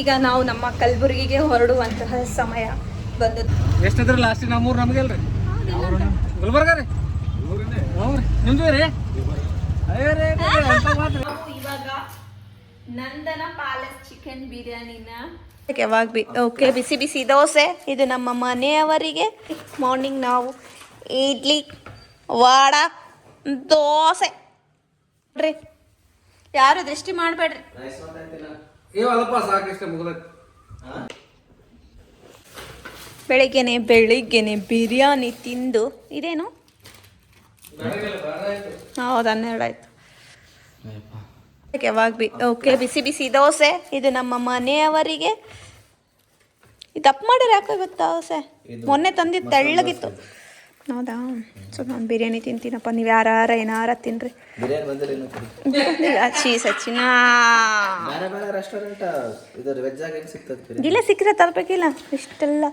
ಈಗ ನಾವು ನಮ್ಮ ಕಲಬುರಗಿಗೆ ಹೊರಡುವಂತಹ ಸಮಯ ಬಂದದ್ದು. ಎಷ್ಟಿದ್ರೆ ಲಾಸ್ಟ್ ನಮ್ಮೂರು ನಮಗೆಲ್ರಿ ಗುಲ್ಬರ್ಗ ರೀ ನಿಮ್ದು ರೀ. ಇವಾಗ ನಂದನ ಪ್ಯಾಲೇಸ್ ಚಿಕನ್ ಬಿರಿಯಾನಿನ ಯಾವಾಗ ಓಕೆ ಬಿಸಿ ಬಿಸಿ ದೋಸೆ. ಇದು ನಮ್ಮ ಮನೆಯವರಿಗೆ. ಮಾರ್ನಿಂಗ್ ನಾವು ಇಡ್ಲಿ ವಡ ದೋಸೆ ರೀ. ಯಾರು ದೃಷ್ಟಿ ಮಾಡಬೇಡ್ರಿ. ಬೆಳಿಗ್ಗೆನೆ ಬಿರಿಯಾನಿ ತಿಂದು ಇದೇನು ಹೌದು 12 ಆಯ್ತು. ಯಾವಾಗ ಓಕೆ ಬಿಸಿ ಬಿಸಿ ದೋಸೆ. ಇದು ನಮ್ಮ ಮನೆಯವರಿಗೆ. ಇದು ತಪ್ಪು ಮಾಡ್ಯಾರ ಯಾಕೋ ಇವತ್ತು ದೋಸೆ. ಮೊನ್ನೆ ತಂದಿದ್ದು ತೆಳ್ಳಗಿತ್ತು. ಹೌದಾ? ಸೊ ನಾನು ಬಿರಿಯಾನಿ ತಿಂತೀನಪ್ಪ. ನೀವು ಯಾರು ಏನಾರ ತಿನ್ರಿ. ಇಲ್ಲ ಸಿಕ್ಕರೆ ತರಬೇಕಿಲ್ಲ ಇಷ್ಟೆಲ್ಲ.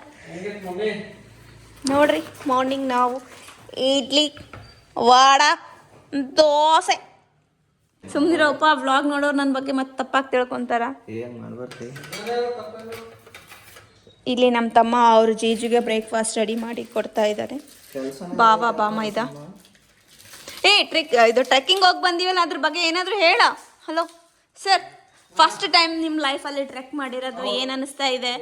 ನೋಡ್ರಿ ಮಾರ್ನಿಂಗ್ ನಾವು ಇಡ್ಲಿ ವಡ ದೋಸೆ. ಸುಮ್ಮನಿರೋಪ್ಪ. ವ್ಲಾಗ್ ನೋಡೋರು ನನ್ನ ಬಗ್ಗೆ ಮತ್ತೆ ತಪ್ಪಾಗಿ ತಿಳ್ಕೊತಾರ. ಇಲ್ಲಿ ನಮ್ಮ ತಮ್ಮ ಅವ್ರ ಜೀಜುಗೆ ಬ್ರೇಕ್ಫಾಸ್ಟ್ ರೆಡಿ ಮಾಡಿ ಕೊಡ್ತಾ ಇದ್ದಾರೆ. ಬಾವಾ ಬಾಮೈದ ಇದು ಟ್ರೆಕ್ಕಿಂಗ್ ಹೋಗಿ ಬಂದೀವಲ್ಲ, ಅದ್ರ ಬಗ್ಗೆ ಏನಾದರೂ ಹೇಳ. ಹಲೋ ಸರ್, ಫಸ್ಟ್ ಟೈಮ್ ನಿಮ್ಮ ಲೈಫಲ್ಲಿ ಟ್ರೆಕ್ ಮಾಡಿರೋದು ಏನು ಅನಿಸ್ತಾ ಇದೆ?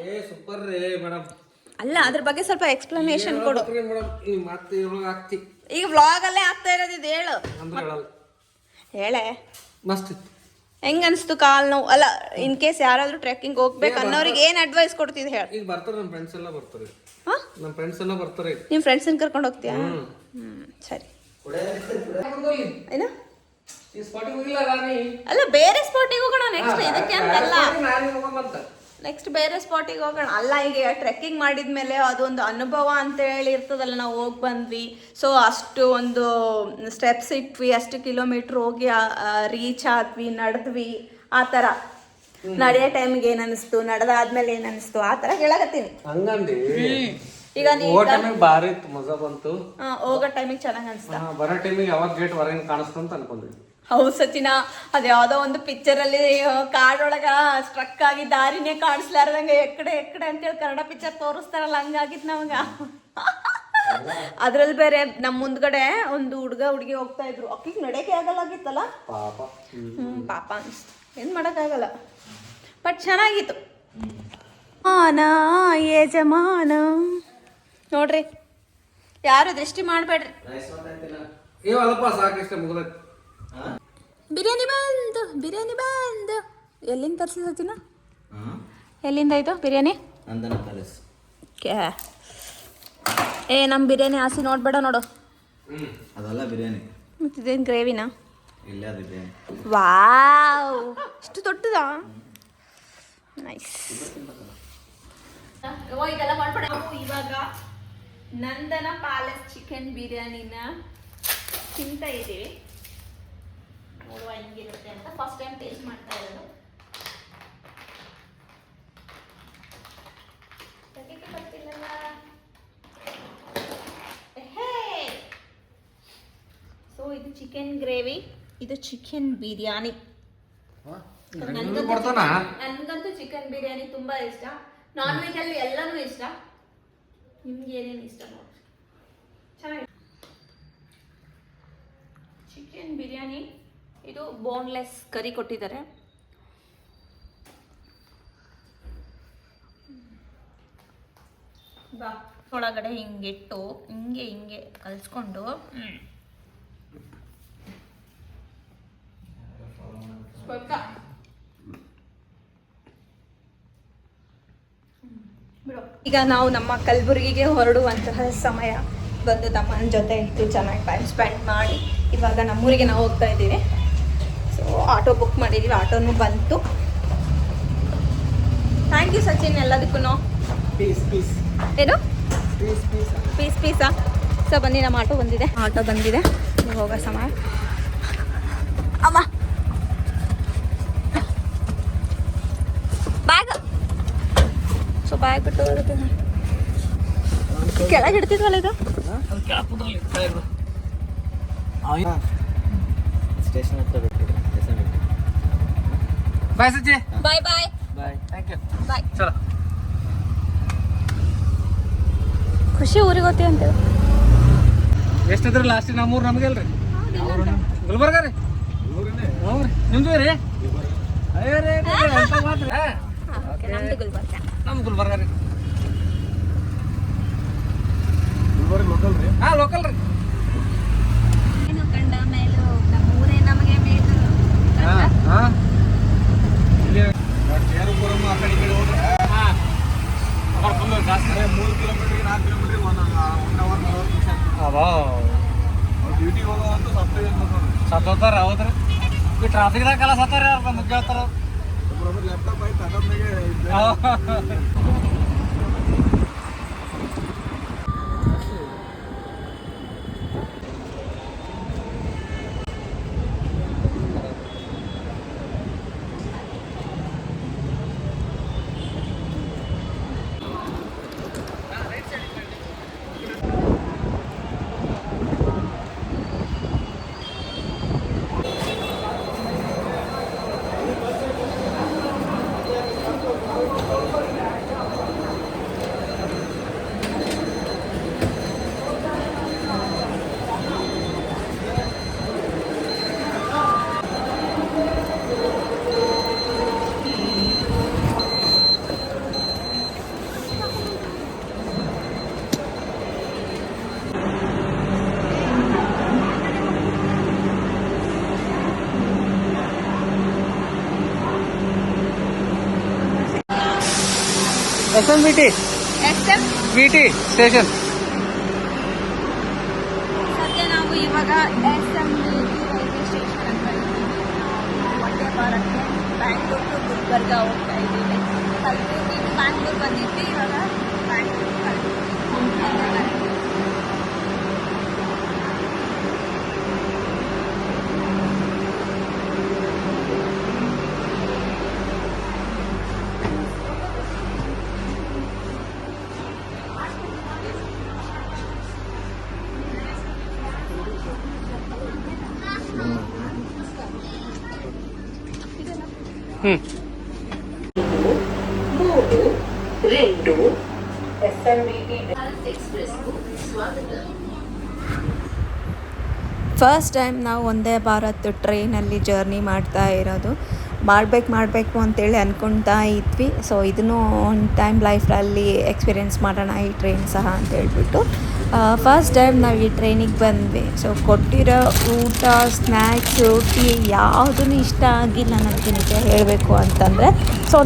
ಅಲ್ಲ, ಅದ್ರ ಬಗ್ಗೆ ಸ್ವಲ್ಪ ಎಕ್ಸ್ಪ್ಲನೇಷನ್ ಕೊಡು. ಈಗ ವ್ಲಾಗಲ್ಲೇ ಆಗ್ತಾ ಇರೋದು ಇದು. ಹೇಳು ಹೇಳೆ. ಹೆಂಗ ಅನಿಸ್ತು ಕಾಲ್ ನೋವು? ಅಲ್ಲ, ಇನ್ ಕೇಸ್ ಯಾರಾದ್ರೂ ಟ್ರೆಕ್ಕಿಂಗ್ ಹೋಗ್ಬೇಕು ಅನ್ನೋರಿಗೆ ಏನ್ ಅಡ್ವೈಸ್ ಕೊಡ್ತಿದ್ ಹೇಳ. ಈಗ ಬರ್ತಾರೆ ನಮ್ಮ ಫ್ರೆಂಡ್ಸ್ ಎಲ್ಲ ಬರ್ತಾರೆ. ನಮ್ಮ ಫ್ರೆಂಡ್ಸ್ ಎಲ್ಲ ಬರ್ತಾರೆ. ನಿಮ್ ಫ್ರೆಂಡ್ಸ್ ಕರ್ಕೊಂಡು ಹೋಗ್ತೀಯಾ? ಸರಿ. ಏನು ಅಲ್ಲ, ಬೇರೆ ಸ್ಪಾಟಿಗೆ ಹೋಗೋಣ ನೆಕ್ಸ್ಟ್. ಇದಕ್ಕೆ ಅಂತಲ್ಲ, ನೆಕ್ಸ್ಟ್ ಬೇರೆ ಸ್ಪಾಟಿಗೆ ಹೋಗೋಣ. ಅಲ್ಲ, ಈಗ ಟ್ರೆಕ್ಕಿಂಗ್ ಮಾಡಿದ್ಮೇಲೆ ಅದೊಂದು ಅನುಭವ ಅಂತ ಹೇಳಿ ಇರ್ತದಲ್ಲ. ನಾವು ಹೋಗಿ ಬಂದ್ವಿ, ಸೊ ಅಷ್ಟು ಒಂದು ಸ್ಟೆಪ್ಸ್ ಇಟ್ವಿ, ಅಷ್ಟು ಕಿಲೋಮೀಟ್ರ್ ಹೋಗಿ ರೀಚ್ ಆದ್ವಿ, ನಡೆದ್ವಿ. ಆ ಥರ ನಡೆಯೋ ಟೈಮಿಗೆ ಏನು ಅನಿಸ್ತು, ನಡೆದಾದ್ಮೇಲೆ ಏನು ಅನಿಸ್ತು, ಆ ಥರ ಹೇಳಕತ್ತೀನಿ. ಈಗ ಭಾರಿ ಮಜಾ ಬಂತು. ಹೋಗೋ ಟೈಮಿಗೆ ಚೆನ್ನಾಗಿ ಅನಿಸ್ತಾ? ಬರೋ ಟೈಮಿಗೆ ಯಾವಾಗ ಗೇಟ್ ಹೊರಗೆ ಕಾಣಿಸ್ತು ಅಂತ ಅನ್ಕೊಂಡಿದ್ವಿ. ಹೌದು ಸಚಿನ, ಅದು ಯಾವುದೋ ಒಂದು ಪಿಕ್ಚರಲ್ಲಿ ಕಾಡೊಳಗ ಸ್ಟ್ರಕ್ ಆಗಿ ದಾರಿನೇ ಕಾಣಿಸ್ಲಾರ್ದಂಗೆ ಎಕ್ಕಡೆ ಅಂತೇಳಿ ಕನ್ನಡ ಪಿಕ್ಚರ್ ತೋರಿಸ್ತಾರಲ್ಲ, ಹಂಗಾಗಿತ್ತು ನಮಗ. ಅದ್ರಲ್ಲಿ ಬೇರೆ ನಮ್ಮ ಮುಂದ್ಗಡೆ ಒಂದು ಹುಡುಗಿ ಹೋಗ್ತಾ ಇದ್ರು. ಅಕ್ಕಿಗೆ ನಡೆಯಕ್ಕೆ ಆಗಲ್ಲಾಗಿತ್ತಲ್ಲ, ಪಾಪ ಅನಿಸ್ತು. ಏನು ಮಾಡೋಕ್ಕಾಗಲ್ಲ, ಬಟ್ ಚೆನ್ನಾಗಿತ್ತು. ಯಜಮಾನ ನೋಡ್ರಿ, ಯಾರು ದೃಷ್ಟಿ ಮಾಡಬೇಡ್ರಿ. ಬಿರಿಯಾನಿ ಬಂದು ಎಲ್ಲಿಂದ ತರಿಸಿ ಸಚಿನ? ಎಲ್ಲಿಂದ ಆಯ್ತು ಬಿರಿಯಾನಿ? ನಮ್ಮ ಬಿರಿಯಾನಿ ಆಸಿ ನೋಡ್ಬೇಡ ನೋಡು. ಅದಲ್ಲ ಬಿರಿಯಾನಿ, ಮತ್ತಿದೇನು ಗ್ರೇವಿನಾ? ಇಲ್ಲ ಅದು ಬಿರಿಯಾನಿ. ವಾವ್, ಇಷ್ಟು ದೊಡ್ಡದಾ? ನೈಸ್. ಇದೆಲ್ಲ ಮಾಡ್ಬೇಡ. ನಾವು ಇವಾಗ ನಂದನ ಪ್ಯಾಲೇಸ್ ಚಿಕನ್ ಬಿರಿಯಾನಿನ ತಿಂತಾ ಇದ್ದೀವಿ. ನೋಡುವ ಹೆಂಗಿರುತ್ತೆ ಅಂತ. ಫಸ್ಟ್ ಟೈಮ್ ಟೇಸ್ಟ್ ಮಾಡ್ತಾ ಇರೋದು. ಸೊ ಇದು ಚಿಕನ್ ಗ್ರೇವಿ, ಇದು ಚಿಕನ್ ಬಿರಿಯಾನಿ. ನನ್ಗಂತೂ ಚಿಕನ್ ಬಿರಿಯಾನಿ ತುಂಬಾ ಇಷ್ಟ. ನಾನ್ ವೆಜ್ ಅಲ್ಲಿ ಎಲ್ಲಾನು ಇಷ್ಟ. ನಿಮ್ಗೆ ಏನೇನು ಇಷ್ಟ ನೋಡಿ. ಚೆನ್ನಾಗಿ ಚಿಕನ್ ಬಿರಿಯಾನಿ. ಇದು ಬೋನ್ಲೆಸ್ ಕರಿ ಕೊಟ್ಟಿದ್ದಾರೆ. ಒಳಗಡೆ ಹಿಂಗಿಟ್ಟು ಹಿಂಗೆ ಕಲಿಸ್ಕೊಂಡು ಈಗ ನಾವು ನಮ್ಮ ಕಲಬುರಗಿಗೆ ಹೊರಡುವಂತಹ ಸಮಯ ಬಂದು ತಮ್ಮನ ಜೊತೆ ಇದ್ದು ಚೆನ್ನಾಗಿ ಟೈಮ್ ಸ್ಪೆಂಡ್ ಮಾಡಿ ಇವಾಗ ನಮ್ಮೂರಿಗೆ ನಾವು ಹೋಗ್ತಾ ಇದ್ದೀವಿ. ಸೊ ಆಟೋ ಬುಕ್ ಮಾಡಿದ್ದೀವಿ, ಆಟೋನು ಬಂತು. ಥ್ಯಾಂಕ್ ಯು ಸಚಿನ್ ಎಲ್ಲದಕ್ಕೂ. ಏನು ಪೀಸಾ? ಸೊ ಬನ್ನಿ, ನಮ್ಮ ಆಟೋ ಬಂದಿದೆ. ಹೋಗೋ ಸಮಯ. ಅಮ್ಮ ಬ್ಯಾಗ್. ಸೊ ಬ್ಯಾಗ್ ಬಿಟ್ಟು ಹೋಗುತ್ತೆ. ಕೆಳಗೆ ಇಡ್ತಿದ್ವಲ್ಲ ಇದು. ಸ್ಟೇಷನ್ ಹತ್ರ ಬಾಯ್ ಸಜ್ಜಿ. Bye. Bye thank you bye. ಚಲೋ. ಖುಷಿ ಊರಿಗೆ ಹೋಗ್ತೀವಿ ಅಂತೇಳಿ ಎಷ್ಟಿದ್ರೆ ಲಾಸ್ಟಿಗೆ ನಮ್ಮೂರು ನಮಗೆ ಅಲ್ರಿ ಗುಲ್ಬರ್ಗ ರೀ ಹ್ಞೂ ರೀ ನಿಮ್ದು ರೀ ಅಯ್ಯೋ ರೀ ಅಂತ ಮಾತ್ರ ನಮ್ದು ಗುಲ್ಬರ್ಗ. ನಮ್ಮ ಗುಲ್ಬರ್ಗ ರೀ ಹಾಂ ಲೋಕಲ್ ರೀ ಏನು ಕಂಡ ಮೇಲು ನಮ್ಮೂರೇ ನಮಗೆ ಮೇಲು ಹಾಂ ಹಾಂ ಇಲ್ಲಿ ಆ ಕಡೆ ಈ ಕಡೆ ಹೋದ್ರೆ ಹಾಂ ಫುಲ್ಲು ಜಾಸ್ತಿ 3 ಕಿಲೋಮೀಟ್ರಿಗೆ 4 ಕಿಲೋಮೀಟ್ರಿಗೆ 1 ಅವರ್ 40 ನಿಮಿಷ ಅವಾ ಡ್ಯೂಟಿಗೆ ಹೋಗೋವಂತೂ ಸತ್ತೋತಾರ ಹೌದ್ರಿ ಈ ಟ್ರಾಫಿಕ್ದಾಗೆಲ್ಲ ಸತ್ತಾರ ಯಾರು ಬಂದು ಕೇಳ್ತಾರ ಲ್ಯಾಪ್ಟಾಪ್ ಆಯ್ತು ತಗೊಂಡಾಗೆ SMBT ಸ್ಟೇಷನ್. ಸದ್ಯ ನಾವು ಇವಾಗ SMBT ರೈಲ್ವೆ ಸ್ಟೇಷನ್ ಅಂತ ಒಂದೇ ಭಾರತ್ಗೆ ಬ್ಯಾಂಗ್ಳೂರ್ ಟು ಗುಲ್ಬರ್ಗ ಹೋಗ್ತಾ ಇದ್ದೀವಿ. ಕಲಬುರ್ಗಿ ಬ್ಯಾಂಗ್ಳೂರ್ ಬಂದಿದ್ವಿ, ಇವಾಗ ಬ್ಯಾಂಗ್ಳೂರ್ ಫಸ್ಟ್ ಟೈಮ್ ನಾವು ಒಂದೇ ಭಾರತ್ ಟ್ರೈನಲ್ಲಿ ಜರ್ನಿ ಮಾಡ್ತಾ ಇರೋದು. ಮಾಡಬೇಕು ಅಂತೇಳಿ ಅಂದ್ಕೊಳ್ತಾ ಇದ್ವಿ. ಸೊ ಇದನ್ನು ಒಂದು ಟೈಮ್ ಲೈಫಲ್ಲಿ ಎಕ್ಸ್ಪೀರಿಯೆನ್ಸ್ ಮಾಡೋಣ ಈ ಟ್ರೈನ್ ಸಹ ಅಂತ ಹೇಳ್ಬಿಟ್ಟು ಫಸ್ಟ್ ಟೈಮ್ ನಾವು ಈ ಟ್ರೈನಿಗೆ ಬಂದ್ವಿ. ಸೊ ಕೊಟ್ಟಿರೋ ಊಟ, ಸ್ನ್ಯಾಕ್ಸು, ಟೀ ಯಾವುದೂ ಇಷ್ಟ ಆಗಿಲ್ಲ ನನಗೆ ನಿಜ ಹೇಳಬೇಕು ಅಂತಂದರೆ. ಸೊ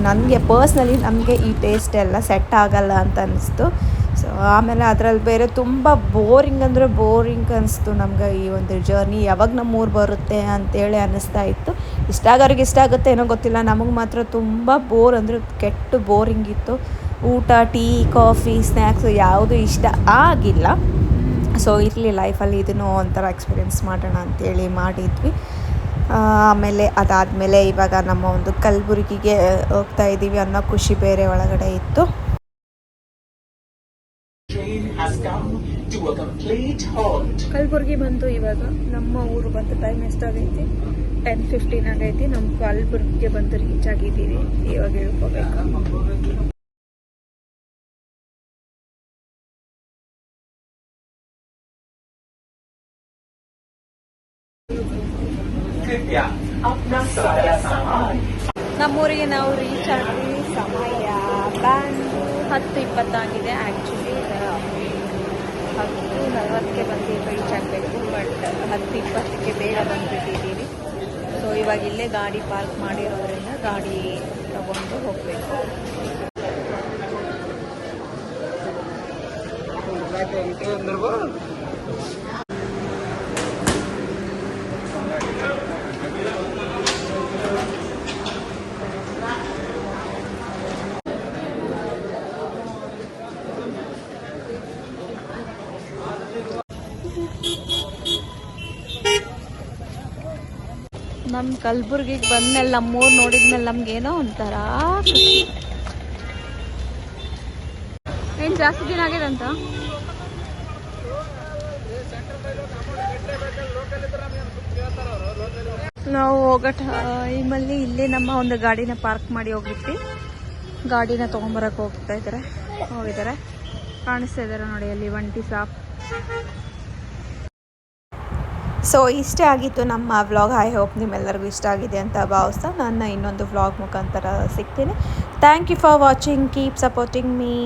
ನನಗೆ ಪರ್ಸ್ನಲಿ ನಮಗೆ ಈ ಟೇಸ್ಟ್ ಎಲ್ಲ ಸೆಟ್ ಆಗಲ್ಲ ಅಂತ ಅನ್ನಿಸ್ತು. ಸೊ ಆಮೇಲೆ ಅದರಲ್ಲಿ ಬೇರೆ ತುಂಬ ಬೋರಿಂಗ್ ಅಂದರೆ ಬೋರಿಂಗ್ ಅನಿಸ್ತು ನಮ್ಗೆ. ಈ ಒಂದು ಜರ್ನಿ ಯಾವಾಗ ನಮ್ಮೂರು ಬರುತ್ತೆ ಅಂತೇಳಿ ಅನ್ನಿಸ್ತಾ ಇತ್ತು. ಇಷ್ಟ ಆಗೋರಿಗೆ ಇಷ್ಟ ಆಗುತ್ತೆ ಏನೋ ಗೊತ್ತಿಲ್ಲ, ನಮಗೆ ಮಾತ್ರ ತುಂಬ ಬೋರ್ ಅಂದರೆ ಕೆಟ್ಟು ಬೋರಿಂಗ್ ಇತ್ತು. ಊಟ, ಟೀ, ಕಾಫಿ, ಸ್ನ್ಯಾಕ್ಸು ಯಾವುದೂ ಇಷ್ಟ ಆಗಿಲ್ಲ. ಸೊ ಇರಲಿ ಲೈಫಲ್ಲಿ ಇದನ್ನು ಒಂಥರ ಎಕ್ಸ್ಪೀರಿಯೆನ್ಸ್ ಮಾಡೋಣ ಅಂತೇಳಿ ಮಾಡಿದ್ವಿ. ಆಮೇಲೆ ಅದಾದಮೇಲೆ ಇವಾಗ ನಮ್ಮ ಒಂದು ಕಲಬುರ್ಗಿಗೆ ಹೋಗ್ತಾ ಇದ್ದೀವಿ ಅನ್ನೋ ಖುಷಿ ಬೇರೆ ಒಳಗಡೆ ಇತ್ತು. ಕಲಬುರ್ಗಿ ಬಂತು. ಇವಾಗ ನಮ್ಮ ಊರು ಬಂತು. ಟೈಮ್ ಎಷ್ಟಾಗೈತಿ? 10:15 ಆಗೈತಿ. ನಮ್ಮ ಕಲಬುರ್ಗಿಗೆ ಬಂದು ರೀಚ್ ಆಗಿದ್ದೀವಿ. ಇವಾಗ ಹೇಳ್ಕೋಬೇಕು. ನಮ್ಮೂರಿಗೆ ನಾವು ರೀಚ್ ಆದ್ವಿ. ಸಮಯ 10:20 ಆಗಿದೆ. ಆ್ಯಕ್ಚುಲಿ 10:40ಕ್ಕೆ ಬಂದು ರೀಚ್ ಆಗಬೇಕು, ಬಟ್ 10:20ಕ್ಕೆ ಬೇಗ ಬಂದುಬಿಟ್ಟಿದ್ದೀವಿ. ಸೊ ಇವಾಗ ಇಲ್ಲೇ ಗಾಡಿ ಪಾರ್ಕ್ ಮಾಡಿರೋದ್ರಿಂದ ಗಾಡಿ ತಗೊಂಡು ಹೋಗಬೇಕು. ನಮ್ಮ ಕಲಬುರ್ಗಿಗೆ ಬಂದ್ಮೇಲೆ ನಮ್ಮೂರು ನೋಡಿದ್ಮೇಲೆ ನಮ್ಗೇನೋ ಒಂಥರ ಖುಷಿ. ಏನು ಜಾಸ್ತಿ ದಿನ ಆಗಿದೆ ಅಂತ? ಸೊ ನಾವು ಹೋಗೋ ಟೈಮಲ್ಲಿ ಇಲ್ಲೇ ನಮ್ಮ ಒಂದು ಗಾಡಿನ ಪಾರ್ಕ್ ಮಾಡಿ ಹೋಗಿದ್ವಿ. ಗಾಡಿನ ತೊಗೊಂಬರಕ್ಕೆ ಹೋಗಿದ್ದಾರೆ. ಕಾಣಿಸ್ತಾ ಇದ್ದಾರೆ ನೋಡಿ ಅಲ್ಲಿ ಒಂಟಿ ಸಾಪ್. ಸೊ ಇಷ್ಟೇ ಆಗಿತ್ತು ನಮ್ಮ ವ್ಲಾಗ್. ಐ ಹೋಪ್ ನಿಮ್ಮೆಲ್ಲರಿಗೂ ಇಷ್ಟ ಆಗಿದೆ ಅಂತ ಭಾವಿಸ್ತಾ ನನ್ನ ಇನ್ನೊಂದು ವ್ಲಾಗ್ ಮುಖಾಂತರ ಸಿಗ್ತೀನಿ. Thank you for watching. Keep supporting me.